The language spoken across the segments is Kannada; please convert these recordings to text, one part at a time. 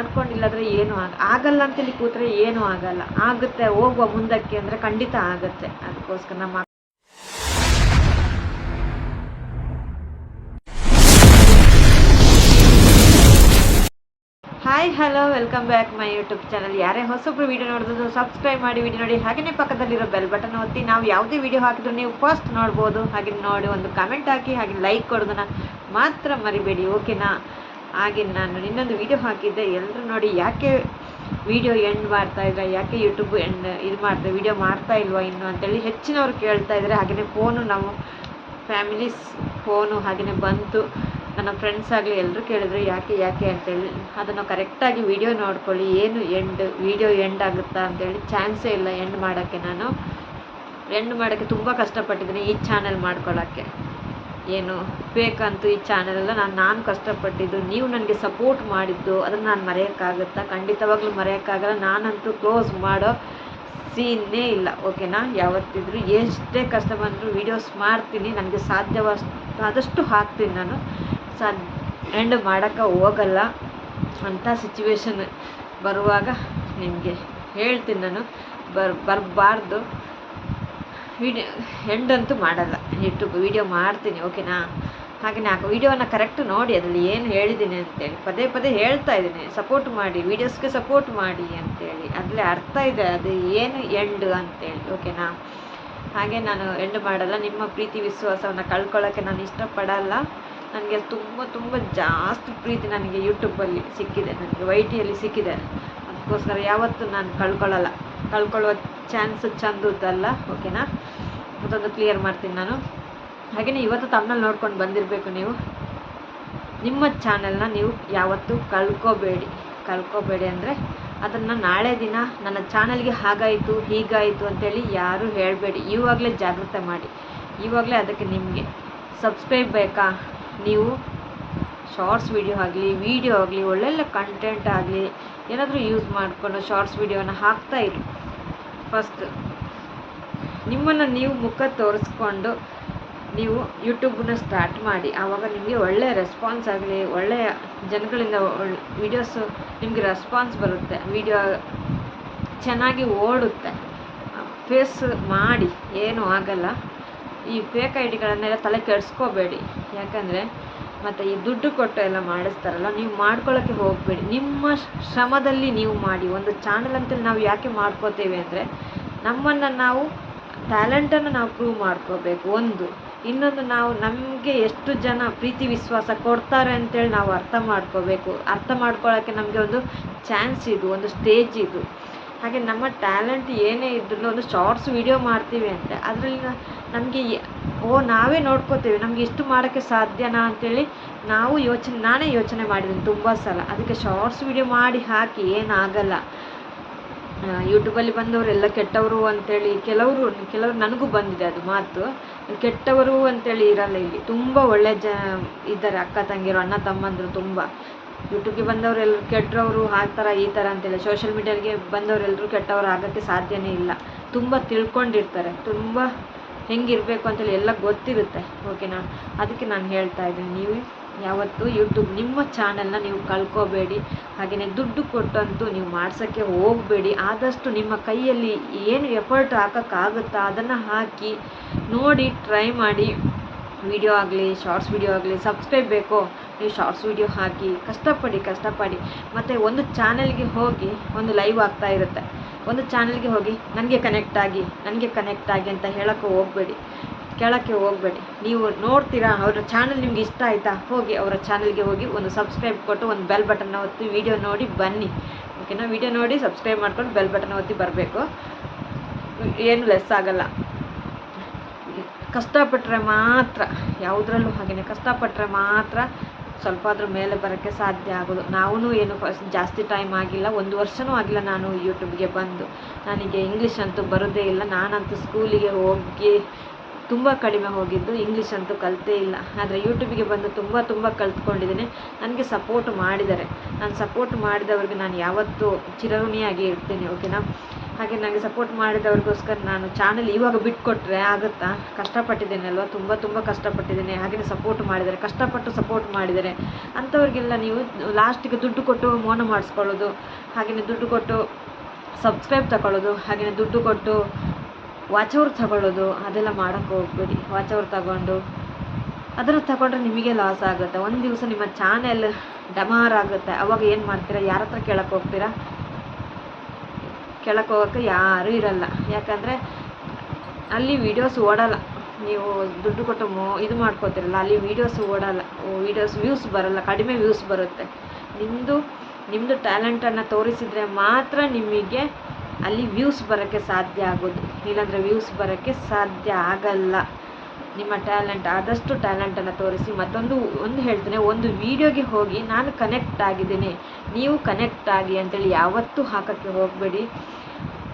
ಮಾಡ್ಕೊಂಡಿಲ್ಲಾದರೆ ಏನೂ ಆಗಲ್ಲ ಅಂತೇಳಿ ಕೂತ್ರೆ ಏನೂ ಆಗಲ್ಲ. ಆಗುತ್ತೆ, ಹೋಗುವ ಮುಂದಕ್ಕೆ ಅಂದರೆ ಖಂಡಿತ ಆಗುತ್ತೆ. ಅದಕ್ಕೋಸ್ಕರ ನಮ್ಮ hi hello welcome back my YouTube channel. ಯಾರೇ ಹೊಸೊಬ್ಬರು ವೀಡಿಯೋ ನೋಡಿದ್ರು ಸಬ್ಸ್ಕ್ರೈಬ್ ಮಾಡಿ ವಿಡಿಯೋ ನೋಡಿ, ಹಾಗೆಯೇ ಪಕ್ಕದಲ್ಲಿರೋ ಬೆಲ್ ಬಟನ್ ಒತ್ತಿ ನಾವು ಯಾವುದೇ ವಿಡಿಯೋ ಹಾಕಿದ್ರು ನೀವು ಫಸ್ಟ್ ನೋಡ್ಬೋದು. ಹಾಗೆ ನೋಡಿ ಒಂದು ಕಮೆಂಟ್ ಹಾಕಿ, ಹಾಗೆ ಲೈಕ್ ಕೊಡೋದನ್ನ ಮಾತ್ರ ಮರಿಬೇಡಿ, ಓಕೆನಾ? ಹಾಗೆ ನಾನು ಇನ್ನೊಂದು ವಿಡಿಯೋ ಹಾಕಿದ್ದೆ, ಎಲ್ಲರೂ ನೋಡಿ ಯಾಕೆ ವಿಡಿಯೋ ಎಂಡ್ ಮಾಡ್ತಾಯಿದ್ರೆ, ಯಾಕೆ ಯೂಟ್ಯೂಬ್ ಎಂಡ್ ಇದು ಮಾಡ್ತಾರೆ, ವಿಡಿಯೋ ಮಾಡ್ತಾ ಇಲ್ವಾ ಇನ್ನು ಅಂತೇಳಿ ಹೆಚ್ಚಿನವ್ರು ಕೇಳ್ತಾ ಇದ್ದಾರೆ. ಹಾಗೆಯೇ ಫೋನು ನಾವು ಫ್ಯಾಮಿಲೀಸ್ ಫೋನು ಹಾಗೆಯೇ ಬಂತು, ನನ್ನ ಫ್ರೆಂಡ್ಸ್ ಆಗಲಿ ಎಲ್ಲರೂ ಕೇಳಿದ್ರು ಯಾಕೆ ಅಂತೇಳಿ. ಅದನ್ನು ಕರೆಕ್ಟಾಗಿ ವಿಡಿಯೋ ನೋಡ್ಕೊಳ್ಳಿ, ಏನು ವಿಡಿಯೋ ಎಂಡ್ ಆಗುತ್ತಾ ಅಂತೇಳಿ. ಚಾನ್ಸೇ ಇಲ್ಲ ಎಂಡ್ ಮಾಡೋಕ್ಕೆ. ನಾನು ಎಂಡ್ ಮಾಡೋಕ್ಕೆ ತುಂಬ ಕಷ್ಟಪಟ್ಟಿದ್ದೀನಿ ಈ ಚಾನಲ್ ಮಾಡ್ಕೊಳ್ಳೋಕ್ಕೆ. ಏನು ಬೇಕಂತೂ ಈ ಚಾನಲೆಲ್ಲ ನಾನು ಕಷ್ಟಪಟ್ಟಿದ್ದು, ನೀವು ನನಗೆ ಸಪೋರ್ಟ್ ಮಾಡಿದ್ದು, ಅದನ್ನು ನಾನು ಮರೆಯೋಕ್ಕಾಗುತ್ತಾ? ಖಂಡಿತವಾಗ್ಲೂ ಮರೆಯೋಕ್ಕಾಗಲ್ಲ. ನಾನಂತೂ ಕ್ಲೋಸ್ ಮಾಡೋ ಸೀನ್ನೇ ಇಲ್ಲ, ಓಕೆನಾ? ಯಾವತ್ತಿದ್ರೂ ಎಷ್ಟೇ ಕಷ್ಟ ಬಂದರೂ ವೀಡಿಯೋಸ್ ಮಾಡ್ತೀನಿ, ನನಗೆ ಸಾಧ್ಯವಾದಷ್ಟು ಹಾಕ್ತೀನಿ. ನಾನು ಎಂಡ್ ಮಾಡೋಕ್ಕೆ ಹೋಗಲ್ಲ. ಅಂಥ ಸಿಚುವೇಶನ್ ಬರುವಾಗ ನಿಮಗೆ ಹೇಳ್ತೀನಿ, ನಾನು ಬರಬಾರ್ದು. ಎಂಡಂತೂ ಮಾಡಲ್ಲ, ಯೂಟ್ಯೂಬ್ ವೀಡಿಯೋ ಮಾಡ್ತೀನಿ, ಓಕೆನಾ? ಹಾಗೆಯೇ ವೀಡಿಯೋನ ಕರೆಕ್ಟ್ ನೋಡಿ, ಅದರಲ್ಲಿ ಏನು ಹೇಳಿದ್ದೀನಿ ಅಂತೇಳಿ ಪದೇ ಹೇಳ್ತಾ ಇದ್ದೀನಿ. ಸಪೋರ್ಟ್ ಮಾಡಿ, ವೀಡಿಯೋಸ್ಗೆ ಸಪೋರ್ಟ್ ಮಾಡಿ ಅಂತೇಳಿ. ಅದರಲ್ಲಿ ಅರ್ಥ ಇದೆ, ಅದು ಏನು ಎಂಡ್ ಅಂತೇಳಿ, ಓಕೆನಾ? ಹಾಗೆ ನಾನು ಎಂಡ್ ಮಾಡಲ್ಲ. ನಿಮ್ಮ ಪ್ರೀತಿ ವಿಶ್ವಾಸವನ್ನು ಕಳ್ಕೊಳ್ಳೋಕ್ಕೆ ನಾನು ಇಷ್ಟಪಡಲ್ಲ. ನನಗೆ ತುಂಬ ಜಾಸ್ತಿ ಪ್ರೀತಿ ನನಗೆ ಯೂಟ್ಯೂಬಲ್ಲಿ ಸಿಕ್ಕಿದೆ, ನನಗೆ YT-ಯಲ್ಲಿ ಸಿಕ್ಕಿದೆ. ಅದಕ್ಕೋಸ್ಕರ ಯಾವತ್ತೂ ನಾನು ಕಳ್ಕೊಳ್ಳುವ ಚಾನ್ಸ್ ಚಂದದ್ದಲ್ಲ, ಓಕೆನಾ? ಮತ್ತೊಂದು ಕ್ಲಿಯರ್ ಮಾಡ್ತೀನಿ ನಾನು. ಹಾಗೆಯೇ ಇವತ್ತು ತಮ್ಮನಲ್ಲಿ ನೋಡ್ಕೊಂಡು ಬಂದಿರಬೇಕು ನೀವು. ನಿಮ್ಮ ಚಾನಲ್ನ ನೀವು ಯಾವತ್ತೂ ಕಳ್ಕೊಬೇಡಿ ಅಂದರೆ ಅದನ್ನು ನಾಳೆ ದಿನ ನನ್ನ ಚಾನಲ್ಗೆ ಹಾಗಾಯಿತು ಹೀಗಾಯಿತು ಅಂತೇಳಿ ಯಾರೂ ಹೇಳಬೇಡಿ. ಇವಾಗಲೇ ಜಾಗೃತಿ ಮಾಡಿ, ಇವಾಗಲೇ ಅದಕ್ಕೆ ನಿಮಗೆ ಸಬ್ಸ್ಕ್ರೈಬ್ ಬೇಕಾ? ನೀವು ಶಾರ್ಟ್ಸ್ ವಿಡಿಯೋ ಆಗಲಿ ಒಳ್ಳೊಳ್ಳೆ ಕಂಟೆಂಟ್ ಆಗಲಿ ಏನಾದರೂ ಯೂಸ್ ಮಾಡಿಕೊಂಡು ಶಾರ್ಟ್ಸ್ ವಿಡಿಯೋನ ಹಾಕ್ತಾಯಿರಿ. ಫಸ್ಟ್ ನಿಮ್ಮನ್ನು ನೀವು ಮುಖ ತೋರಿಸ್ಕೊಂಡು ನೀವು ಯೂಟ್ಯೂಬನ್ನ ಸ್ಟಾರ್ಟ್ ಮಾಡಿ. ಆವಾಗ ನಿಮಗೆ ಒಳ್ಳೆಯ ರೆಸ್ಪಾನ್ಸ್ ಆಗಲಿ, ಒಳ್ಳೆಯ ಜನಗಳಿಂದ ವೀಡಿಯೋಸು ನಿಮಗೆ ರೆಸ್ಪಾನ್ಸ್ ಬರುತ್ತೆ, ವಿಡಿಯೋ ಚೆನ್ನಾಗಿ ಓಡುತ್ತೆ. ಫೇಸ್ ಮಾಡಿ, ಏನೂ ಆಗಲ್ಲ. ಈ ಫೇಕ್ ಐಡಿಗಳನ್ನೆಲ್ಲ ತಲೆ ಕೆಡಿಸ್ಕೋಬೇಡಿ. ಯಾಕಂದರೆ ಮತ್ತು ಈ ದುಡ್ಡು ಕೊಟ್ಟು ಎಲ್ಲ ಮಾಡಿಸ್ತಾರಲ್ಲ, ನೀವು ಮಾಡ್ಕೊಳ್ಳೋಕ್ಕೆ ಹೋಗಬೇಡಿ. ನಿಮ್ಮ ಶ್ರಮದಲ್ಲಿ ನೀವು ಮಾಡಿ. ಒಂದು ಚಾನಲ್ ಅಂತೇಳಿ ನಾವು ಯಾಕೆ ಮಾಡ್ಕೋತೇವೆ ಅಂದರೆ ನಮ್ಮನ್ನು ನಾವು ಟ್ಯಾಲೆಂಟನ್ನು ನಾವು ಪ್ರೂವ್ ಮಾಡ್ಕೋಬೇಕು. ಇನ್ನೊಂದು ನಮಗೆ ಎಷ್ಟು ಜನ ಪ್ರೀತಿ ವಿಶ್ವಾಸ ಕೊಡ್ತಾರೆ ಅಂತೇಳಿ ನಾವು ಅರ್ಥ ಮಾಡ್ಕೋಬೇಕು. ಅರ್ಥ ಮಾಡ್ಕೊಳ್ಳೋಕ್ಕೆ ನಮಗೆ ಒಂದು ಚಾನ್ಸ್ ಇದು, ಒಂದು ಸ್ಟೇಜ್ ಇದು. ಹಾಗೆ ನಮ್ಮ ಟ್ಯಾಲೆಂಟ್ ಏನೇ ಇದ್ರೂ ಒಂದು ಶಾರ್ಟ್ಸ್ ವಿಡಿಯೋ ಮಾಡ್ತೀವಿ ಅಂದರೆ ಅದರಲ್ಲಿ ನಮಗೆ ನಾವೇ ನೋಡ್ಕೋತೀವಿ, ನಮಗೆ ಇಷ್ಟು ಮಾಡೋಕ್ಕೆ ಸಾಧ್ಯನಾ ಅಂತೇಳಿ ನಾನೇ ಯೋಚನೆ ಮಾಡಿದ್ದೀನಿ ತುಂಬ ಸಲ. ಅದಕ್ಕೆ ಶಾರ್ಟ್ಸ್ ವಿಡಿಯೋ ಮಾಡಿ ಹಾಕಿ, ಏನಾಗಲ್ಲ. ಯೂಟ್ಯೂಬಲ್ಲಿ ಬಂದವರೆಲ್ಲ ಕೆಟ್ಟವರು ಅಂತೇಳಿ ಕೆಲವರು ನನಗೂ ಬಂದಿದೆ ಅದು ಮಾತು. ಕೆಟ್ಟವರು ಅಂತೇಳಿ ಇರಲ್ಲ ಇಲ್ಲಿ. ತುಂಬ ಒಳ್ಳೆ ಇದ್ದಾರೆ, ಅಕ್ಕ ತಂಗಿರು, ಅಣ್ಣ ತಮ್ಮಂದರು. ತುಂಬ ಯೂಟ್ಯೂಬ್ಗೆ ಬಂದವರೆಲ್ಲರೂ ಕೆಟ್ಟವರು ಆ ಥರ ಈ ಥರ ಅಂತೇಳಿ. ಸೋಷಿಯಲ್ ಮೀಡಿಯಾಗೆ ಬಂದವರೆಲ್ಲರೂ ಕೆಟ್ಟವರು ಆಗೋಕ್ಕೆ ಸಾಧ್ಯನೇ ಇಲ್ಲ. ತುಂಬ ತಿಳ್ಕೊಂಡಿರ್ತಾರೆ, ತುಂಬ ಹೆಂಗಿರಬೇಕು ಅಂತೇಳಿ ಎಲ್ಲ ಗೊತ್ತಿರುತ್ತೆ, ಓಕೆನಾ? ಅದಕ್ಕೆ ನಾನು ಹೇಳ್ತಾ ಇದ್ದೀನಿ, ನೀವು ಯಾವತ್ತೂ ಯೂಟ್ಯೂಬ್ ನಿಮ್ಮ ಚಾನಲ್ನ ನೀವು ಕಳ್ಕೊಬೇಡಿ. ಹಾಗೆಯೇ ದುಡ್ಡು ಕೊಟ್ಟಂತೂ ನೀವು ಮಾಡ್ಸೋಕ್ಕೆ ಹೋಗಬೇಡಿ. ಆದಷ್ಟು ನಿಮ್ಮ ಕೈಯಲ್ಲಿ ಏನು ಎಫರ್ಟ್ ಹಾಕೋಕ್ಕಾಗುತ್ತಾ ಅದನ್ನು ಹಾಕಿ ನೋಡಿ, ಟ್ರೈ ಮಾಡಿ. ವಿಡಿಯೋ ಆಗಲಿ, ಶಾರ್ಟ್ಸ್ ವಿಡಿಯೋ ಆಗಲಿ, ಸಬ್ಸ್ಕ್ರೈಬ್ ಬೇಕೋ ನೀವು ಶಾರ್ಟ್ಸ್ ವಿಡಿಯೋ ಹಾಕಿ, ಕಷ್ಟಪಡಿ. ಮತ್ತು ಒಂದು ಚಾನಲ್ಗೆ ಹೋಗಿ, ಒಂದು ಲೈವ್ ಆಗ್ತಾ ಇರುತ್ತೆ, ಒಂದು ಚಾನಲ್ಗೆ ಹೋಗಿ ನನಗೆ ಕನೆಕ್ಟ್ ಆಗಿ ಅಂತ ಕೇಳೋಕ್ಕೆ ಹೋಗಬೇಡಿ. ನೀವು ನೋಡ್ತೀರಾ, ಅವರ ಚಾನಲ್ ನಿಮ್ಗೆ ಇಷ್ಟ ಆಯಿತಾ, ಹೋಗಿ ಅವರ ಚಾನಲ್ಗೆ ಹೋಗಿ ಒಂದು ಸಬ್ಸ್ಕ್ರೈಬ್ ಕೊಟ್ಟು ಒಂದು ಬೆಲ್ ಬಟನ್ನ ಒತ್ತಿ ವಿಡಿಯೋ ನೋಡಿ ಬನ್ನಿ, ಓಕೆನಾ? ವಿಡಿಯೋ ನೋಡಿ ಸಬ್ಸ್ಕ್ರೈಬ್ ಮಾಡ್ಕೊಂಡು ಬೆಲ್ ಬಟನ್ ಒತ್ತಿ ಬರಬೇಕು. ಏನು ಲೆಸ್ ಆಗಲ್ಲ. ಕಷ್ಟಪಟ್ಟರೆ ಮಾತ್ರ ಯಾವುದ್ರಲ್ಲೂ ಹಾಗೆಯೇ ಕಷ್ಟಪಟ್ಟರೆ ಮಾತ್ರ ಸ್ವಲ್ಪ ಅದ್ರ ಮೇಲೆ ಬರೋಕ್ಕೆ ಸಾಧ್ಯ ಆಗೋದು. ನಾವೂ ಏನು ಜಾಸ್ತಿ ಟೈಮ್ ಆಗಿಲ್ಲ, 1 ವರ್ಷವೂ ಆಗಿಲ್ಲ ನಾನು ಯೂಟ್ಯೂಬ್ಗೆ ಬಂದು. ನನಗೆ ಇಂಗ್ಲೀಷ್ ಅಂತೂ ಬರೋದೇ ಇಲ್ಲ. ನಾನಂತೂ ಸ್ಕೂಲಿಗೆ ಹೋಗಿ ತುಂಬ ಕಡಿಮೆ ಹೋಗಿದ್ದು, ಇಂಗ್ಲೀಷ್ ಅಂತೂ ಕಲಿತೇ ಇಲ್ಲ. ಆದರೆ ಯೂಟ್ಯೂಬಿಗೆ ಬಂದು ತುಂಬ ಕಲ್ತ್ಕೊಂಡಿದ್ದೀನಿ. ನನಗೆ ಸಪೋರ್ಟ್ ಮಾಡಿದ್ದಾರೆ. ನಾನು ಸಪೋರ್ಟ್ ಮಾಡಿದವ್ರಿಗೆ ನಾನು ಯಾವತ್ತೂ ಚಿರಋಣಿಯಾಗಿ ಇರ್ತೀನಿ, ಓಕೆನಾ? ಹಾಗೆ ನನಗೆ ಸಪೋರ್ಟ್ ಮಾಡಿದವ್ರಿಗೋಸ್ಕರ ನಾನು ಚಾನಲ್ ಇವಾಗ ಬಿಟ್ಕೊಟ್ರೆ ಆಗುತ್ತಾ? ಕಷ್ಟಪಟ್ಟಿದ್ದೇನಲ್ವ, ತುಂಬ ಕಷ್ಟಪಟ್ಟಿದ್ದೇನೆ. ಹಾಗೆಯೇ ಸಪೋರ್ಟ್ ಮಾಡಿದ್ದಾರೆ, ಕಷ್ಟಪಟ್ಟು ಸಪೋರ್ಟ್ ಮಾಡಿದ್ದಾರೆ ಅಂಥವ್ರಿಗೆಲ್ಲ ನೀವು ಲಾಸ್ಟಿಗೆ ದುಡ್ಡು ಕೊಟ್ಟು ಮೋನ ಮಾಡಿಸ್ಕೊಳ್ಳೋದು, ಹಾಗೆಯೇ ದುಡ್ಡು ಕೊಟ್ಟು ಸಬ್ಸ್ಕ್ರೈಬ್ ತಗೊಳ್ಳೋದು, ಹಾಗೆಯೇ ದುಡ್ಡು ಕೊಟ್ಟು ವಾಚ್ ಅವರ್ ತಗೊಳ್ಳೋದು, ಅದೆಲ್ಲ ಮಾಡೋಕ್ಕೆ ಹೋಗ್ಬೇಡಿ. ವಾಚ್ ಅವರ್ ತಗೊಂಡು ಅದನ್ನು ತಗೊಂಡ್ರೆ ನಿಮಗೆ ಲಾಸ್ ಆಗುತ್ತೆ. ಒಂದು ದಿವಸ ನಿಮ್ಮ ಚಾನೆಲ್ ಡಮಾರ್ ಆಗುತ್ತೆ. ಅವಾಗ ಏನು ಮಾಡ್ತೀರಾ? ಯಾರ ಹತ್ರ ಕೇಳಕ್ಕೆ ಹೋಗ್ತೀರಾ? ಕೇಳಕ್ಕೆ ಹೋಗೋಕ್ಕೆ ಯಾರೂ ಇರಲ್ಲ. ಯಾಕಂದರೆ ಅಲ್ಲಿ ವೀಡಿಯೋಸ್ ಓಡಲ್ಲ. ನೀವು ದುಡ್ಡು ಕೊಟ್ಟು ಇದು ಮಾಡ್ಕೋತಿರಲ್ಲ, ಅಲ್ಲಿ ವೀಡಿಯೋಸ್ ಓಡಲ್ಲ, ವ್ಯೂಸ್ ಬರಲ್ಲ, ಕಡಿಮೆ ವ್ಯೂಸ್ ಬರುತ್ತೆ. ನಿಮ್ಮದು ಟ್ಯಾಲೆಂಟನ್ನು ತೋರಿಸಿದರೆ ಮಾತ್ರ ನಿಮಗೆ ಅಲ್ಲಿ ವ್ಯೂಸ್ ಬರೋಕ್ಕೆ ಸಾಧ್ಯ ಆಗೋದು, ಇಲ್ಲಾಂದರೆ ವ್ಯೂಸ್ ಬರೋಕ್ಕೆ ಸಾಧ್ಯ ಆಗಲ್ಲ. ನಿಮ್ಮ ಟ್ಯಾಲೆಂಟ್ ಆದಷ್ಟು ಟ್ಯಾಲೆಂಟನ್ನು ತೋರಿಸಿ. ಒಂದು ಹೇಳ್ತೀನಿ, ಒಂದು ವೀಡಿಯೋಗೆ ಹೋಗಿ ನಾನು ಕನೆಕ್ಟ್ ಆಗಿದ್ದೀನಿ, ನೀವು ಕನೆಕ್ಟ್ ಆಗಿ ಅಂತೇಳಿ ಯಾವತ್ತೂ ಹಾಕೋಕ್ಕೆ ಹೋಗಬೇಡಿ.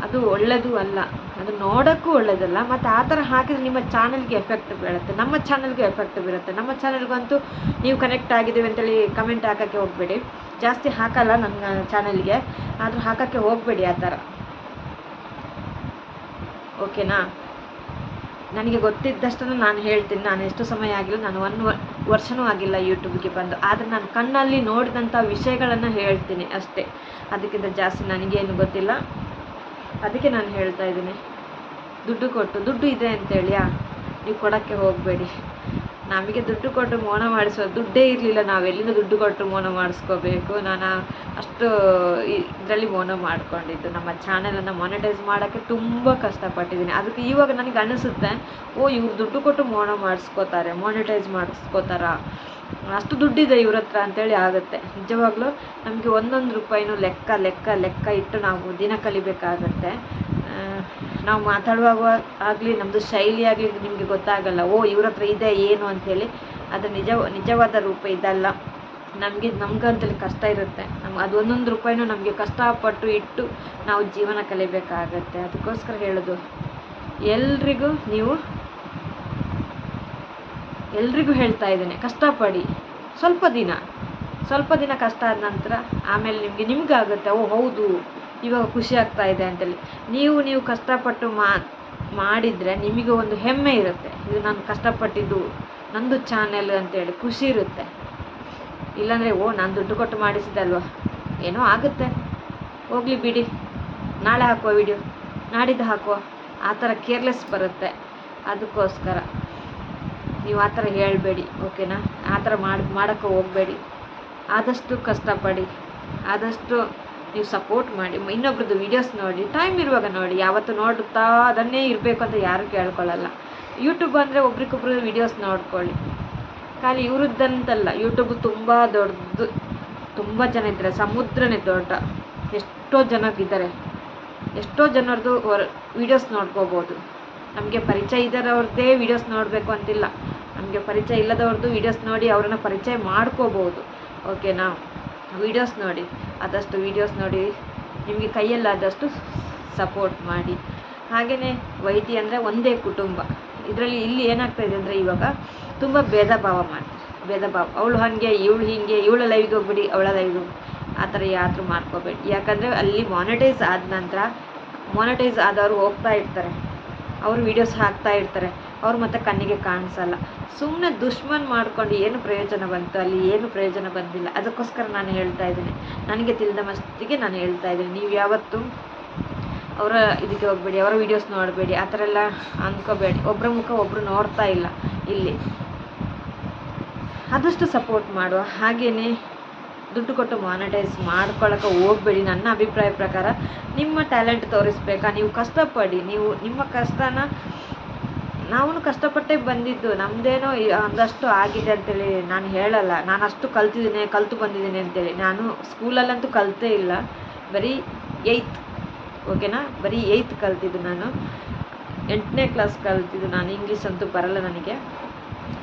ಅದು ಒಳ್ಳೆಯದು ಅಲ್ಲ, ಅದು ನೋಡೋಕ್ಕೂ ಒಳ್ಳೆಯದಲ್ಲ. ಮತ್ತು ಆ ಥರ ಹಾಕಿದರೆ ನಿಮ್ಮ ಚಾನಲ್ಗೆ ಎಫೆಕ್ಟ್ ಬೀಳುತ್ತೆ, ನಮ್ಮ ಚಾನಲ್ಗೆ ಎಫೆಕ್ಟ್ ಬೀಳುತ್ತೆ. ನಮ್ಮ ಚಾನಲ್ಗಂತೂ ನೀವು ಕನೆಕ್ಟ್ ಆಗಿದ್ದೀವಿ ಅಂತೇಳಿ ಕಮೆಂಟ್ ಹಾಕೋಕ್ಕೆ ಹೋಗಬೇಡಿ. ಜಾಸ್ತಿ ಹಾಕಲ್ಲ ನನ್ನ ಚಾನಲ್ಗೆ, ಆದರೂ ಹಾಕೋಕ್ಕೆ ಹೋಗಬೇಡಿ ಆ ಥರ, ಓಕೆನಾ? ನನಗೆ ಗೊತ್ತಿದ್ದಷ್ಟನ್ನು ನಾನು ಹೇಳ್ತೀನಿ. ನಾನು ಎಷ್ಟು ಸಮಯ ಆಗಿಲ್ಲ, ನಾನು 1 ವರ್ಷವೂ ಆಗಿಲ್ಲ ಯೂಟ್ಯೂಬ್ಗೆ ಬಂದು, ಆದರೆ ನಾನು ಕಣ್ಣಲ್ಲಿ ನೋಡಿದಂಥ ವಿಷಯಗಳನ್ನು ಹೇಳ್ತೀನಿ ಅಷ್ಟೇ. ಅದಕ್ಕಿಂತ ಜಾಸ್ತಿ ನನಗೇನು ಗೊತ್ತಿಲ್ಲ. ಅದಕ್ಕೆ ನಾನು ಹೇಳ್ತಾ ಇದ್ದೀನಿ, ದುಡ್ಡು ಇದೆ ಅಂತೇಳಿಯಾ ನೀವು ಕೊಡೋಕ್ಕೆ ಹೋಗಬೇಡಿ. ನಮಗೆ ದುಡ್ಡು ಕೊಟ್ಟು ಮೋನ ಮಾಡಿಸೋ ದುಡ್ಡೇ ಇರಲಿಲ್ಲ, ನಾವೆಲ್ಲಿಂದ ದುಡ್ಡು ಕೊಟ್ಟು ಮೋನ ಮಾಡಿಸ್ಕೋಬೇಕು? ನಾನು ಅಷ್ಟು ಇದರಲ್ಲಿ ಮೋನ ಮಾಡಿಕೊಂಡಿದ್ದು. ನಮ್ಮ ಚಾನಲನ್ನು ಮಾನಿಟೈಸ್ ಮಾಡೋಕ್ಕೆ ತುಂಬ ಕಷ್ಟಪಟ್ಟಿದ್ದೀನಿ. ಅದಕ್ಕೆ ಇವಾಗ ನನಗೆ ಅನ್ನಿಸುತ್ತೆ, ಇವ್ರು ದುಡ್ಡು ಕೊಟ್ಟು ಮೋನ ಮಾಡಿಸ್ಕೋತಾರೆ, ಮಾನಿಟೈಸ್ ಮಾಡಿಸ್ಕೋತಾರ, ಅಷ್ಟು ದುಡ್ಡಿದೆ ಇವ್ರ ಹತ್ರ ಅಂತೇಳಿ ಆಗುತ್ತೆ. ನಿಜವಾಗ್ಲೂ ನಮಗೆ ಒಂದೊಂದು ರೂಪಾಯಿನೂ ಲೆಕ್ಕ ಇಟ್ಟು ನಾವು ದಿನ ಕಲಿಬೇಕಾಗತ್ತೆ. ನಾವು ಮಾತಾಡುವಾಗ ಆಗಲಿ, ನಮ್ಮದು ಶೈಲಿ ಆಗಲಿ ನಿಮಗೆ ಗೊತ್ತಾಗಲ್ಲ, ಇವ್ರ ಹತ್ರ ಇದೆ ಏನು ಅಂಥೇಳಿ. ಅದು ನಿಜವಾದ ರೂಪ ಇದಲ್ಲ. ನಮಗಂತೇಳಿ ಕಷ್ಟ ಇರುತ್ತೆ. ಅದು ಒಂದೊಂದು ರೂಪಾಯಿನೂ ನಮಗೆ ಕಷ್ಟಪಟ್ಟು ಇಟ್ಟು ನಾವು ಜೀವನ ಕಲಿಬೇಕಾಗತ್ತೆ. ಅದಕ್ಕೋಸ್ಕರ ಹೇಳೋದು, ಎಲ್ರಿಗೂ ಹೇಳ್ತಾ ಇದ್ದೇನೆ, ಕಷ್ಟಪಡಿ. ಸ್ವಲ್ಪ ದಿನ ಕಷ್ಟ ಆದ ನಂತರ ಆಮೇಲೆ ನಿಮಗಾಗುತ್ತೆ, ಹೌದು ಇವಾಗ ಖುಷಿ ಆಗ್ತಾ ಇದೆ ಅಂತೇಳಿ. ನೀವು ಕಷ್ಟಪಟ್ಟು ಮಾಡಿದರೆ ನಿಮಗೆ ಒಂದು ಹೆಮ್ಮೆ ಇರುತ್ತೆ, ಇದು ನಾನು ಕಷ್ಟಪಟ್ಟಿದ್ದು, ನಂದು ಚಾನೆಲ್ ಅಂತೇಳಿ ಖುಷಿ ಇರುತ್ತೆ. ಇಲ್ಲಾಂದರೆ ನಾನು ದುಡ್ಡು ಕೊಟ್ಟು ಮಾಡಿಸಿದಲ್ವ, ಏನೋ ಆಗುತ್ತೆ, ಹೋಗಲಿ ಬಿಡಿ, ನಾಳೆ ಹಾಕುವ ವಿಡಿಯೋ, ನಾಡಿದ್ದು ಹಾಕುವ, ಆ ಥರ ಕೇರ್ಲೆಸ್ ಬರುತ್ತೆ. ಅದಕ್ಕೋಸ್ಕರ ನೀವು ಆ ಥರ ಹೇಳಬೇಡಿ, ಓಕೆನಾ? ಆ ಥರ ಮಾಡೋಕ್ಕೆ ಹೋಗಬೇಡಿ. ಆದಷ್ಟು ಕಷ್ಟಪಡಿ, ಆದಷ್ಟು ನೀವು ಸಪೋರ್ಟ್ ಮಾಡಿ. ಇನ್ನೊಬ್ರದ್ದು ವೀಡಿಯೋಸ್ ನೋಡಿ, ಟೈಮ್ ಇರುವಾಗ ನೋಡಿ. ಯಾವತ್ತು ನೋಡುತ್ತಾ ಅದನ್ನೇ ಇರಬೇಕು ಅಂತ ಯಾರೂ ಕೇಳ್ಕೊಳ್ಳಲ್ಲ. ಯೂಟ್ಯೂಬ್ ಅಂದರೆ ಒಬ್ರಿಗೊಬ್ರು ವೀಡಿಯೋಸ್ ನೋಡ್ಕೊಳ್ಳಿ. ಖಾಲಿ ಇವ್ರದ್ದಂತಲ್ಲ, ಯೂಟ್ಯೂಬ್ ತುಂಬ ದೊಡ್ಡದು, ತುಂಬ ಜನ ಇದ್ದಾರೆ, ಸಮುದ್ರನೇ ದೊಡ್ಡ. ಎಷ್ಟೋ ಜನರಿದ್ದಾರೆ, ಎಷ್ಟೋ ಜನರದ್ದು ವೀಡಿಯೋಸ್ ನೋಡ್ಕೋಬೋದು. ನಮಗೆ ಪರಿಚಯ ಇದ್ದವ್ರದ್ದೇ ವೀಡಿಯೋಸ್ ನೋಡಬೇಕು ಅಂತಿಲ್ಲ, ನಮಗೆ ಪರಿಚಯ ಇಲ್ಲದವ್ರದ್ದು ವೀಡಿಯೋಸ್ ನೋಡಿ ಅವರನ್ನು ಪರಿಚಯ ಮಾಡ್ಕೋಬೋದು, ಓಕೆನಾ? ವೀಡಿಯೋಸ್ ನೋಡಿ, ಆದಷ್ಟು ವೀಡಿಯೋಸ್ ನೋಡಿ, ನಿಮಗೆ ಕೈಯಲ್ಲಾದಷ್ಟು ಸಪೋರ್ಟ್ ಮಾಡಿ. ಹಾಗೆಯೇ ವೈಟಿ ಅಂದರೆ ಒಂದೇ ಕುಟುಂಬ. ಇಲ್ಲಿ ಏನಾಗ್ತಾಯಿದೆ ಅಂದರೆ ಇವಾಗ ತುಂಬ ಭೇದ ಭಾವ ಮಾಡ್ತಾರೆ. ಅವಳು ಹಾಗೆ, ಇವಳು ಹೀಗೆ, ಇವಳ ಲೈವ್ಗೆ ಹೋಗ್ಬಿಡಿ, ಅವಳ ಲೈವ್ಗೆ ಹೋಗಿ, ಆ ಥರ ಯಾತ್ರೆ ಮಾಡ್ಕೋಬೇಡಿ. ಯಾಕಂದರೆ ಅಲ್ಲಿ ಮಾನಿಟೈಸ್ ಆದ ನಂತರ ಮಾನಿಟೈಸ್ ಆದವರು ಹೋಗ್ತಾ ಇರ್ತಾರೆ, ಅವರು ವೀಡಿಯೋಸ್ ಹಾಕ್ತಾ ಇರ್ತಾರೆ, ಅವ್ರು ಮತ್ತೆ ಕಣ್ಣಿಗೆ ಕಾಣಿಸಲ್ಲ. ಸುಮ್ಮನೆ ದುಶ್ಮನ್ ಮಾಡ್ಕೊಂಡು ಏನು ಪ್ರಯೋಜನ ಬಂತು? ಅಲ್ಲಿ ಏನು ಪ್ರಯೋಜನ ಬಂದಿಲ್ಲ. ಅದಕ್ಕೋಸ್ಕರ ನಾನು ಹೇಳ್ತಾ ಇದ್ದೀನಿ, ನನಗೆ ತಿಳಿದ ಮಸ್ತಿಗೆ ನಾನು ಹೇಳ್ತಾ ಇದ್ದೀನಿ, ನೀವು ಯಾವತ್ತೂ ಅವರ ಇದಕ್ಕೆ ಹೋಗಬೇಡಿ, ಅವರ ವೀಡಿಯೋಸ್ ನೋಡಬೇಡಿ, ಆ ಥರ ಎಲ್ಲ ಅಂದ್ಕೋಬೇಡಿ. ಒಬ್ಬರ ಮುಖ ಒಬ್ಬರು ನೋಡ್ತಾ ಇಲ್ಲ ಇಲ್ಲಿ. ಆದಷ್ಟು ಸಪೋರ್ಟ್ ಮಾಡುವ. ಹಾಗೆಯೇ ದುಡ್ಡು ಕೊಟ್ಟು ಮಾನಿಟೈಸ್ ಮಾಡ್ಕೊಳ್ಳೋಕೆ ಹೋಗಬೇಡಿ. ನನ್ನ ಅಭಿಪ್ರಾಯ ಪ್ರಕಾರ ನಿಮ್ಮ ಟ್ಯಾಲೆಂಟ್ ತೋರಿಸ್ಬೇಕಾ, ನೀವು ಕಷ್ಟಪಡಿ. ನೀವು ನಿಮ್ಮ ಕಷ್ಟನ, ನಾವು ಕಷ್ಟಪಟ್ಟೇ ಬಂದಿದ್ದು, ನಮ್ಮದೇನೋ ಒಂದಷ್ಟು ಆಗಿದೆ ಅಂತೇಳಿ ನಾನು ಹೇಳಲ್ಲ. ನಾನು ಅಷ್ಟು ಕಲ್ತು ಬಂದಿದ್ದೀನಿ ಅಂತೇಳಿ. ನಾನು ಸ್ಕೂಲಲ್ಲಂತೂ ಕಲಿತೇ ಇಲ್ಲ, ಬರೀ 8th, ಓಕೆನಾ? ಬರೀ 8th ಕಲ್ತಿದ್ದು ನಾನು, 8ನೇ ಕ್ಲಾಸ್ ಕಲ್ತಿದ್ದು ನಾನು. ಇಂಗ್ಲೀಷ್ ಅಂತೂ ಬರಲ್ಲ ನನಗೆ.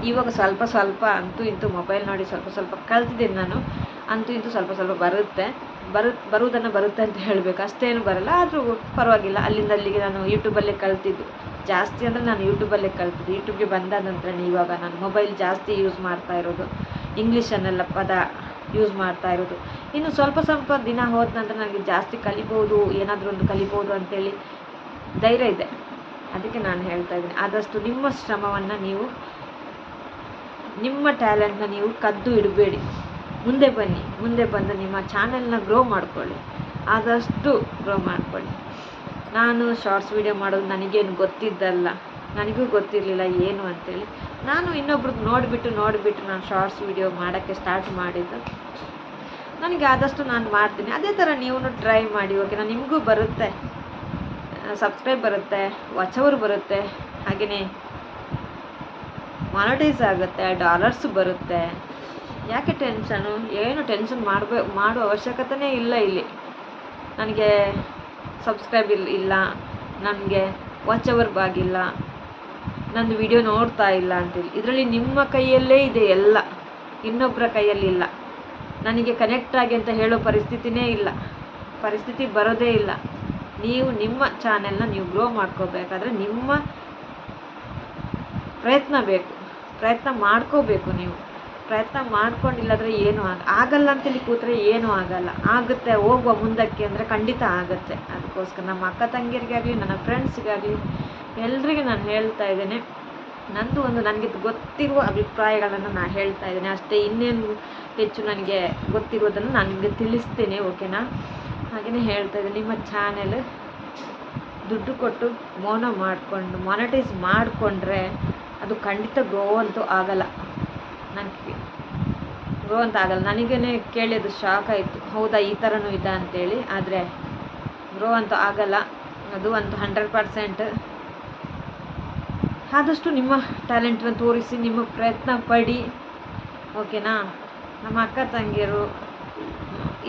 ಇವಾಗ ಸ್ವಲ್ಪ ಅಂತೂ ಇಂತೂ ಮೊಬೈಲ್ ನೋಡಿ ಸ್ವಲ್ಪ ಕಲ್ತಿದ್ದೀನಿ ನಾನು. ಅಂತೂ ಇಂತೂ ಸ್ವಲ್ಪ ಬರುವುದನ್ನು ಬರುತ್ತೆ ಅಂತ ಹೇಳಬೇಕು. ಅಷ್ಟೇನು ಬರಲ್ಲ, ಆದರೂ ಪರವಾಗಿಲ್ಲ. ಅಲ್ಲಿಂದ ನಾನು ಯೂಟ್ಯೂಬಲ್ಲೇ ಕಲ್ತಿದ್ದು. ಜಾಸ್ತಿ ಅಂದರೆ ನಾನು ಯೂಟ್ಯೂಬಲ್ಲೇ ಕಲ್ತಿದ್ದು. ಯೂಟ್ಯೂಬ್ಗೆ ಬಂದಾದ ನಂತರ ಇವಾಗ ನಾನು ಮೊಬೈಲ್ ಜಾಸ್ತಿ ಯೂಸ್ ಮಾಡ್ತಾ ಇರೋದು. ಇಂಗ್ಲೀಷನ್ನೆಲ್ಲ ಪದ ಯೂಸ್ ಮಾಡ್ತಾ ಇರೋದು. ಇನ್ನು ಸ್ವಲ್ಪ ಸ್ವಲ್ಪ ದಿನ ಹೋದ ನಂತರ ನನಗೆ ಜಾಸ್ತಿ ಕಲಿಬೋದು, ಏನಾದರೂ ಒಂದು ಕಲಿಬೋದು ಅಂತೇಳಿ ಧೈರ್ಯ ಇದೆ. ಅದಕ್ಕೆ ನಾನು ಹೇಳ್ತಾ ಇದ್ದೀನಿ, ಆದಷ್ಟು ನಿಮ್ಮ ಶ್ರಮವನ್ನು ನೀವು, ನಿಮ್ಮ ಟ್ಯಾಲೆಂಟ್ನ ನೀವು ಕದ್ದು ಇಡಬೇಡಿ. ಮುಂದೆ ಬನ್ನಿ, ಮುಂದೆ ಬಂದು ನಿಮ್ಮ ಚಾನೆಲ್ನ ಗ್ರೋ ಮಾಡ್ಕೊಳ್ಳಿ, ಆದಷ್ಟು ಗ್ರೋ ಮಾಡ್ಕೊಳ್ಳಿ. ನಾನು ಶಾರ್ಟ್ಸ್ ವೀಡಿಯೋ ಮಾಡೋದು ನನಗೇನು ಗೊತ್ತಿದ್ದಲ್ಲ, ನನಗೂ ಗೊತ್ತಿರಲಿಲ್ಲ ಏನು ಅಂತೇಳಿ. ನಾನು ಇನ್ನೊಬ್ರದ್ದು ನೋಡಿಬಿಟ್ಟು ನಾನು ಶಾರ್ಟ್ಸ್ ವೀಡಿಯೋ ಮಾಡೋಕ್ಕೆ ಸ್ಟಾರ್ಟ್ ಮಾಡಿದ್ದು. ನನಗೆ ಆದಷ್ಟು ನಾನು ಮಾಡ್ತೀನಿ. ಅದೇ ಥರ ನೀವು ಟ್ರೈ ಮಾಡಿ, ಓಕೆನಾ? ನಿಮಗೂ ಬರುತ್ತೆ, ಸಬ್ಸ್ಕ್ರೈಬ್ ಬರುತ್ತೆ, ವಾಚ್ ಅವರ್ ಬರುತ್ತೆ, ಹಾಗೆಯೇ ಮಾನಿಟೈಸ್ ಆಗುತ್ತೆ, ಡಾಲರ್ಸ್ ಬರುತ್ತೆ. ಯಾಕೆ ಟೆನ್ಷನು? ಏನು ಟೆನ್ಷನ್ ಮಾಡೋ ಅವಶ್ಯಕತೆಯೇ ಇಲ್ಲ. ಇಲ್ಲಿ ನನಗೆ ಸಬ್ಸ್ಕ್ರೈಬ್ ಇಲ್ಲ, ನನಗೆ ವಾಚ್ ಅವರ್ ಬಾಗಿಲ್ಲ, ನಂದು ವಿಡಿಯೋ ನೋಡ್ತಾ ಇಲ್ಲ ಅಂತೇಳಿ. ಇದರಲ್ಲಿ ನಿಮ್ಮ ಕೈಯಲ್ಲೇ ಇದೆ ಎಲ್ಲ, ಇನ್ನೊಬ್ಬರ ಕೈಯಲ್ಲಿಲ್ಲ. ನನಗೆ ಕನೆಕ್ಟ್ ಆಗಿ ಅಂತ ಹೇಳೋ ಪರಿಸ್ಥಿತಿನೇ ಇಲ್ಲ, ಪರಿಸ್ಥಿತಿ ಬರೋದೇ ಇಲ್ಲ. ನೀವು ನಿಮ್ಮ ಚಾನೆಲ್ನ ನೀವು ಗ್ರೋ ಮಾಡ್ಕೋಬೇಕಾದ್ರೆ ನಿಮ್ಮ ಪ್ರಯತ್ನ ಬೇಕು, ಪ್ರಯತ್ನ ಮಾಡ್ಕೋಬೇಕು. ನೀವು ಪ್ರಯತ್ನ ಮಾಡ್ಕೊಂಡಿಲ್ಲಾದರೆ ಏನೂ ಆಗಲ್ಲ ಅಂತೇಳಿ ಕೂತ್ರೆ ಏನೂ ಆಗಲ್ಲ. ಆಗುತ್ತೆ, ಹೋಗುವ ಮುಂದಕ್ಕೆ ಅಂದರೆ ಖಂಡಿತ ಆಗುತ್ತೆ. ಅದಕ್ಕೋಸ್ಕರ ನಮ್ಮ ಅಕ್ಕ ತಂಗಿಯರಿಗಾಗಲಿ, ನನ್ನ ಫ್ರೆಂಡ್ಸ್ಗಾಗಲಿ, ಎಲ್ರಿಗೂ ನಾನು ಹೇಳ್ತಾ ಇದ್ದೇನೆ, ನಂದು ಒಂದು ನನಗೆ ಗೊತ್ತಿರುವ ಅಭಿಪ್ರಾಯಗಳನ್ನು ನಾನು ಹೇಳ್ತಾ ಇದ್ದೇನೆ ಅಷ್ಟೇ. ಇನ್ನೇನು ಹೆಚ್ಚು ನನಗೆ ಗೊತ್ತಿರೋದನ್ನು ನಾನು ನಿಮಗೆ ತಿಳಿಸ್ತೇನೆ, ಓಕೆನಾ? ಹಾಗೆಯೇ ಹೇಳ್ತಾ ಇದ್ದೀನಿ, ನಿಮ್ಮ ಚಾನೆಲ್ ದುಡ್ಡು ಕೊಟ್ಟು ಮಾನಿಟೈಸ್ ಮಾಡಿಕೊಂಡ್ರೆ ಅದು ಖಂಡಿತ ಗ್ರೋ ಅಂತೂ ಆಗಲ್ಲ. ನನಗೆ ಗ್ರೋ ಅಂತ ಆಗಲ್ಲ. ನನಗೇ ಕೇಳಿ ಅದು ಶಾಕ್ ಆಯಿತು, ಹೌದಾ ಈ ಥರನೂ ಇದೆ ಅಂತೇಳಿ. ಆದರೆ ಗ್ರೋ ಅಂತೂ ಆಗಲ್ಲ, ಅದು ಅಂತೂ 100%. ಆದಷ್ಟು ನಿಮ್ಮ ಟ್ಯಾಲೆಂಟನ್ನ ತೋರಿಸಿ, ನಿಮ್ಮ ಪ್ರಯತ್ನ ಪಡಿ, ಓಕೆನಾ? ನಮ್ಮ ಅಕ್ಕ ತಂಗಿಯರು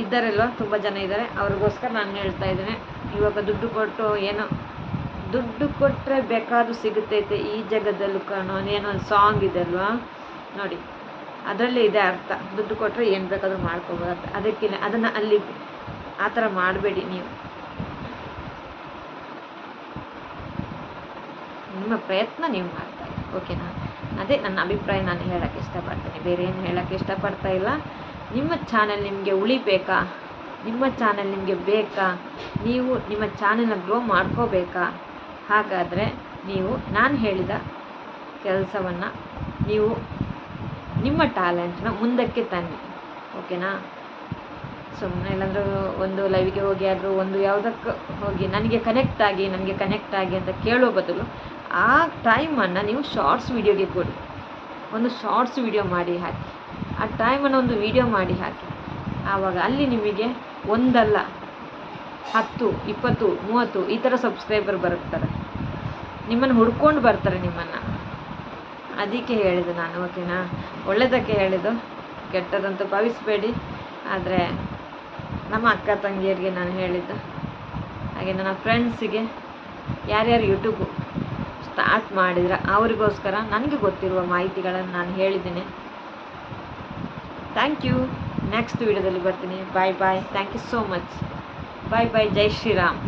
ಇದ್ದಾರಲ್ವ, ತುಂಬ ಜನ ಇದ್ದಾರೆ, ಅವ್ರಿಗೋಸ್ಕರ ನಾನು ಹೇಳ್ತಾ ಇದ್ದೇನೆ. ಇವಾಗ ದುಡ್ಡು ಕೊಟ್ಟರೆ ಬೇಕಾದ್ರೂ ಸಿಗುತ್ತೈತೆ ಈ ಜಗದಲ್ಲೂ ಕಾಣೋ ಏನೋ ಒಂದು ಸಾಂಗ್ ಇದೆ ಅಲ್ವಾ, ನೋಡಿ, ಅದರಲ್ಲೇ ಇದೆ ಅರ್ಥ. ದುಡ್ಡು ಕೊಟ್ಟರೆ ಏನು ಬೇಕಾದರೂ ಮಾಡ್ಕೋಬೋದು. ಅದಕ್ಕಿಲ್ಲ, ಅದನ್ನು ಅಲ್ಲಿ ಆ ಥರ ಮಾಡಬೇಡಿ. ನೀವು ನಿಮ್ಮ ಪ್ರಯತ್ನ ನೀವು ಮಾಡ್ತಾ ಇದ್ದೀರಿ, ಓಕೆನಾ? ಅದೇ ನನ್ನ ಅಭಿಪ್ರಾಯ, ನಾನು ಹೇಳೋಕ್ಕೆ ಇಷ್ಟಪಡ್ತೀನಿ, ಬೇರೆ ಏನು ಹೇಳೋಕ್ಕೆ ಇಷ್ಟಪಡ್ತಾ ಇಲ್ಲ. ನಿಮ್ಮ ಚಾನೆಲ್ ನಿಮಗೆ ಉಳಿಬೇಕಾ? ನಿಮ್ಮ ಚಾನೆಲ್ ನಿಮಗೆ ಬೇಕಾ? ನೀವು ನಿಮ್ಮ ಚಾನೆಲ್ನ ಗ್ರೋ ಮಾಡ್ಕೋಬೇಕಾ? ಹಾಗಾದರೆ ನೀವು ನಾನು ಹೇಳಿದ ಕೆಲಸವನ್ನು ನೀವು ನಿಮ್ಮ ಟ್ಯಾಲೆಂಟ್ನ ಮುಂದಕ್ಕೆ ತನ್ನಿ, ಓಕೆನಾ? ಸುಮ್ಮನೆ ಇಲ್ಲಾಂದ್ರೆ ಒಂದು ಲೈವ್ಗೆ ಹೋಗಿ ಆದರೂ ಒಂದು ಯಾವುದಕ್ಕೆ ಹೋಗಿ ನನಗೆ ಕನೆಕ್ಟ್ ಆಗಿ ಅಂತ ಕೇಳೋ ಬದಲು ಆ ಟೈಮನ್ನು ನೀವು ಶಾರ್ಟ್ಸ್ ವೀಡಿಯೋಗೆ ಕೊಡಿ. ಒಂದು ಶಾರ್ಟ್ಸ್ ವೀಡಿಯೋ ಮಾಡಿ ಹಾಕಿ, ಆ ಟೈಮನ್ನು ಒಂದು ವೀಡಿಯೋ ಮಾಡಿ ಹಾಕಿ. ಆವಾಗ ಅಲ್ಲಿ ನಿಮಗೆ ಒಂದಲ್ಲ 10, 20, 30 ಈ ಥರ ಸಬ್ಸ್ಕ್ರೈಬರ್ ಬರುತ್ತಾರೆ, ನಿಮ್ಮನ್ನು ಹುಡ್ಕೊಂಡು ಬರ್ತಾರೆ ನಿಮ್ಮನ್ನು. ಅದಕ್ಕೆ ಹೇಳಿದ್ದು ನಾನು, ಓಕೆನಾ? ಒಳ್ಳೆಯದಕ್ಕೆ ಹೇಳಿದ್ದು, ಕೆಟ್ಟದಂತೂ ಭಾವಿಸಬೇಡಿ. ಆದರೆ ನಮ್ಮ ಅಕ್ಕ ತಂಗಿಯರಿಗೆ ನಾನು ಹೇಳಿದ್ದು, ಹಾಗೆ ನನ್ನ ಫ್ರೆಂಡ್ಸಿಗೆ, ಯಾರ್ಯಾರು ಯೂಟ್ಯೂಬು ಸ್ಟಾರ್ಟ್ ಮಾಡಿದ್ರೆ ಅವರಿಗೋಸ್ಕರ ನನಗೆ ಗೊತ್ತಿರುವ ಮಾಹಿತಿಗಳನ್ನು ನಾನು ಹೇಳಿದ್ದೀನಿ. Thank you. ನೆಕ್ಸ್ಟ್ ವಿಡಿಯೋದಲ್ಲಿ ಬರ್ತೀನಿ. Bye bye. Thank you so much. Bye bye. ಜೈ ಶ್ರೀರಾಮ್.